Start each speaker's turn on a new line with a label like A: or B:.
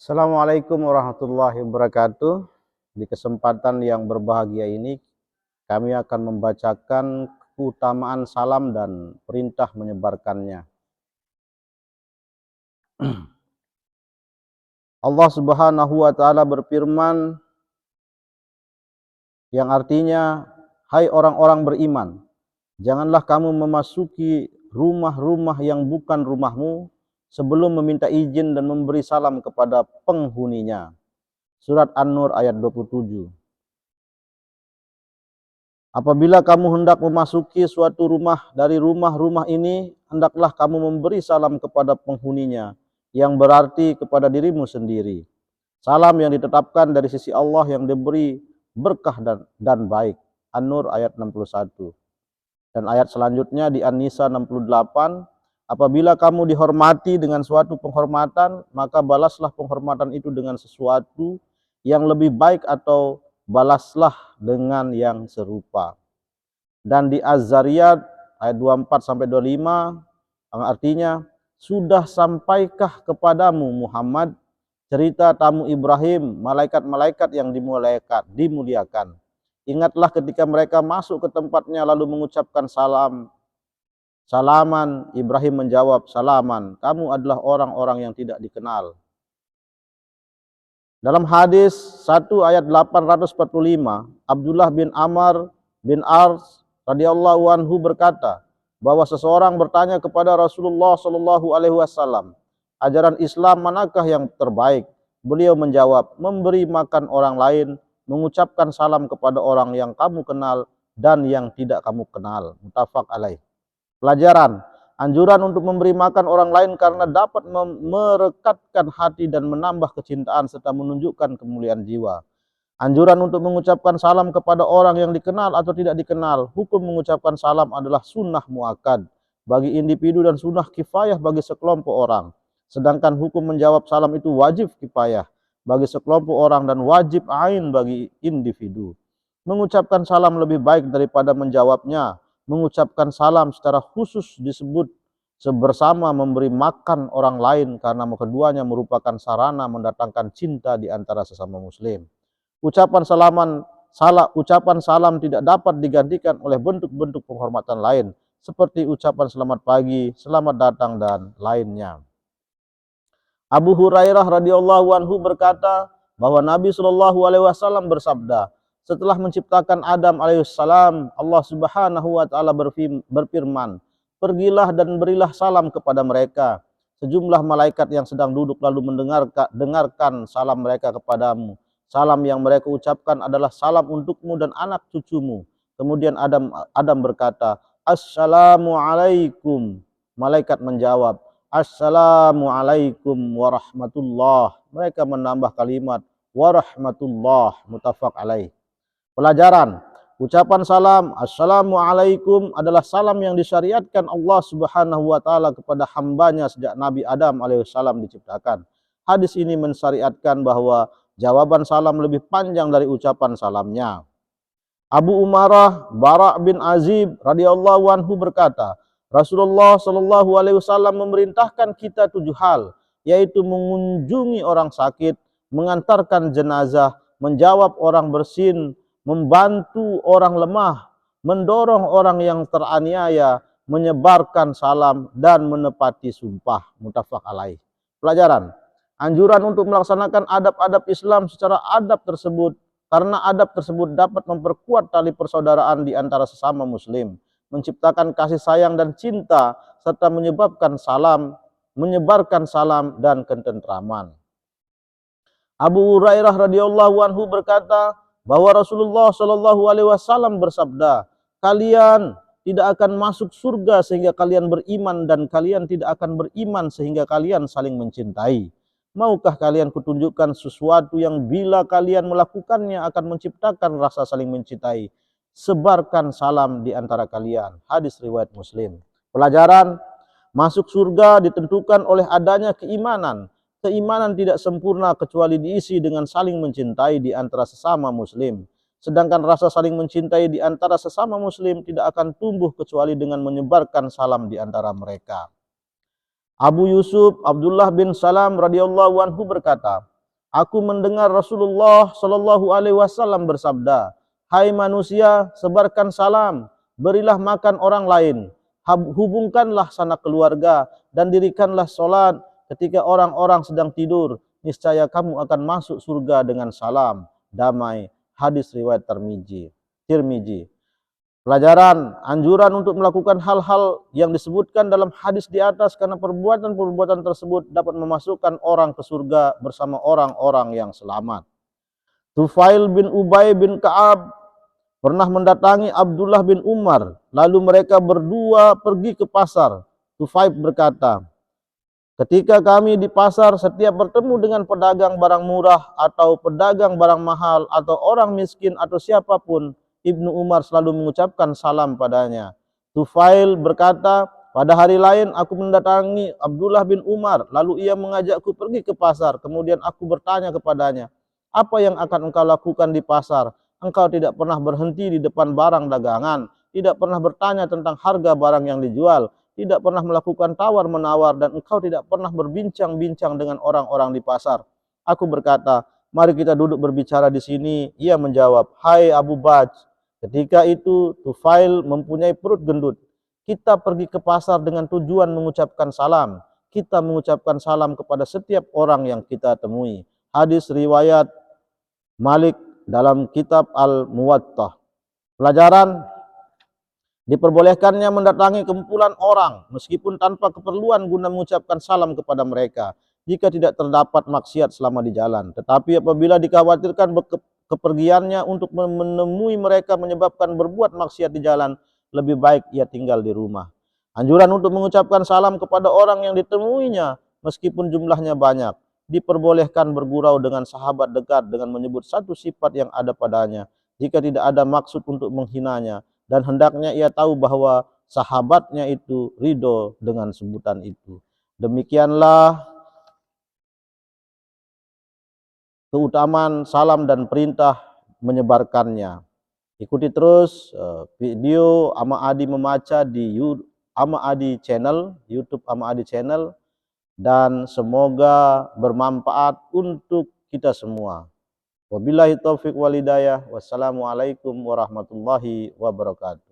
A: Assalamualaikum warahmatullahi wabarakatuh. Di kesempatan yang berbahagia ini, kami akan membacakan keutamaan salam dan perintah menyebarkannya. Allah Subhanahu wa Ta'ala berfirman, yang artinya, "Hai orang-orang beriman, janganlah kamu memasuki rumah-rumah yang bukan rumahmu sebelum meminta izin dan memberi salam kepada penghuninya." Surat An-Nur ayat 27. Apabila kamu hendak memasuki suatu rumah dari rumah-rumah ini, hendaklah kamu memberi salam kepada penghuninya, yang berarti kepada dirimu sendiri. Salam yang ditetapkan dari sisi Allah yang diberi berkah dan baik. An-Nur ayat 61. Dan ayat selanjutnya di An-Nisa 68, apabila kamu dihormati dengan suatu penghormatan, maka balaslah penghormatan itu dengan sesuatu yang lebih baik atau balaslah dengan yang serupa. Dan di Az-Zariyat ayat 24-25 yang artinya, sudah sampaikah kepadamu Muhammad cerita tamu Ibrahim, malaikat-malaikat yang dimuliakan. Ingatlah ketika mereka masuk ke tempatnya lalu mengucapkan salaman. Ibrahim menjawab, salaman, kamu adalah orang-orang yang tidak dikenal. Dalam hadis 1 ayat 845, Abdullah bin Amr bin Ars radhiyallahu anhu berkata bahwa seseorang bertanya kepada Rasulullah Shallallahu alaihi wasallam, ajaran Islam manakah yang terbaik? Beliau menjawab, memberi makan orang lain, mengucapkan salam kepada orang yang kamu kenal dan yang tidak kamu kenal. Muttafaq alaih. Pelajaran, anjuran untuk memberi makan orang lain karena dapat merekatkan hati dan menambah kecintaan serta menunjukkan kemuliaan jiwa. Anjuran untuk mengucapkan salam kepada orang yang dikenal atau tidak dikenal. Hukum mengucapkan salam adalah sunnah muakkad bagi individu dan sunnah kifayah bagi sekelompok orang. Sedangkan hukum menjawab salam itu wajib kifayah bagi sekelompok orang dan wajib ain bagi individu. Mengucapkan salam lebih baik daripada menjawabnya. Mengucapkan salam secara khusus disebut bersama memberi makan orang lain karena keduanya merupakan sarana mendatangkan cinta di antara sesama muslim. Ucapan salam tidak dapat digantikan oleh bentuk-bentuk penghormatan lain seperti ucapan selamat pagi, selamat datang dan lainnya. Abu Hurairah radhiyallahu anhu berkata bahwa Nabi Shallallahu alaihi wasallam bersabda, setelah menciptakan Adam alaihissalam, Allah Subhanahu wa Ta'ala berfirman, pergilah dan berilah salam kepada mereka. Sejumlah malaikat yang sedang duduk lalu mendengarkan salam mereka kepadamu. Salam yang mereka ucapkan adalah salam untukmu dan anak cucumu. Kemudian Adam berkata, Assalamualaikum. Malaikat menjawab, Assalamualaikum warahmatullah. Mereka menambah kalimat warahmatullah. Muttafaq alaih. Pelajaran, ucapan salam Assalamualaikum adalah salam yang disyariatkan Allah Subhanahu wa Ta'ala kepada hambanya sejak Nabi Adam alaihissalam diciptakan. Hadis ini mensyariatkan bahwa jawaban salam lebih panjang dari ucapan salamnya. Abu Umarah Bara' bin Azib radhiyallahu anhu berkata, Rasulullah Shallallahu alaihi wasallam memerintahkan kita 7 hal, yaitu mengunjungi orang sakit, mengantarkan jenazah, menjawab orang bersin, membantu orang lemah, mendorong orang yang teraniaya, menyebarkan salam, dan menepati sumpah. Muttafaq alaih. Pelajaran, anjuran untuk melaksanakan adab-adab Islam secara adab tersebut, karena adab tersebut dapat memperkuat tali persaudaraan di antara sesama muslim, menciptakan kasih sayang dan cinta, serta menyebarkan salam dan ketentraman. Abu Hurairah radhiyallahu anhu berkata bahwa Rasulullah Shallallahu alaihi wasallam bersabda, kalian tidak akan masuk surga sehingga kalian beriman, dan kalian tidak akan beriman sehingga kalian saling mencintai. Maukah kalian kutunjukkan sesuatu yang bila kalian melakukannya akan menciptakan rasa saling mencintai? Sebarkan salam di antara kalian. Hadis riwayat Muslim. Pelajaran, masuk surga ditentukan oleh adanya keimanan. Keimanan tidak sempurna kecuali diisi dengan saling mencintai di antara sesama muslim. Sedangkan rasa saling mencintai di antara sesama muslim tidak akan tumbuh kecuali dengan menyebarkan salam di antara mereka. Abu Yusuf Abdullah bin Salam radhiyallahu anhu berkata, Aku mendengar Rasulullah Shallallahu Alaihi Wasallam bersabda, hai manusia, sebarkan salam, berilah makan orang lain, hubungkanlah sanak keluarga, dan dirikanlah sholat ketika orang-orang sedang tidur. Niscaya kamu akan masuk surga dengan salam, damai. Hadis riwayat Tirmizi. Pelajaran, anjuran untuk melakukan hal-hal yang disebutkan dalam hadis di atas karena perbuatan-perbuatan tersebut dapat memasukkan orang ke surga bersama orang-orang yang selamat. Tufail bin Ubay bin Ka'ab pernah mendatangi Abdullah bin Umar, lalu mereka berdua pergi ke pasar. Tufail berkata, ketika kami di pasar, setiap bertemu dengan pedagang barang murah atau pedagang barang mahal atau orang miskin atau siapapun, Ibnu Umar selalu mengucapkan salam padanya. Tufail berkata, pada hari lain aku mendatangi Abdullah bin Umar, lalu ia mengajakku pergi ke pasar. Kemudian aku bertanya kepadanya, apa yang akan engkau lakukan di pasar? Engkau tidak pernah berhenti di depan barang dagangan, tidak pernah bertanya tentang harga barang yang dijual, tidak pernah melakukan tawar-menawar, dan engkau tidak pernah berbincang-bincang dengan orang-orang di pasar. Aku berkata, mari kita duduk berbicara di sini. Ia menjawab, hai Abu Baj. Ketika itu Tufail mempunyai perut gendut. Kita pergi ke pasar dengan tujuan mengucapkan salam. Kita mengucapkan salam kepada setiap orang yang kita temui. Hadis riwayat Malik dalam kitab Al-Muwattah. Pelajaran, diperbolehkannya mendatangi kumpulan orang meskipun tanpa keperluan guna mengucapkan salam kepada mereka jika tidak terdapat maksiat selama di jalan. Tetapi apabila dikhawatirkan kepergiannya untuk menemui mereka menyebabkan berbuat maksiat di jalan, lebih baik ia tinggal di rumah. Anjuran untuk mengucapkan salam kepada orang yang ditemuinya meskipun jumlahnya banyak. Diperbolehkan bergurau dengan sahabat dekat dengan menyebut satu sifat yang ada padanya jika tidak ada maksud untuk menghinanya, dan hendaknya ia tahu bahwa sahabatnya itu ridho dengan sebutan itu. Demikianlah keutamaan salam dan perintah menyebarkannya. Ikuti terus video Ama Adi Membaca di Ama Adi Channel, YouTube Ama Adi Channel, dan semoga bermanfaat untuk kita semua. Wabillahi taufiq wal hidayah. Wassalamualaikum warahmatullahi wabarakatuh.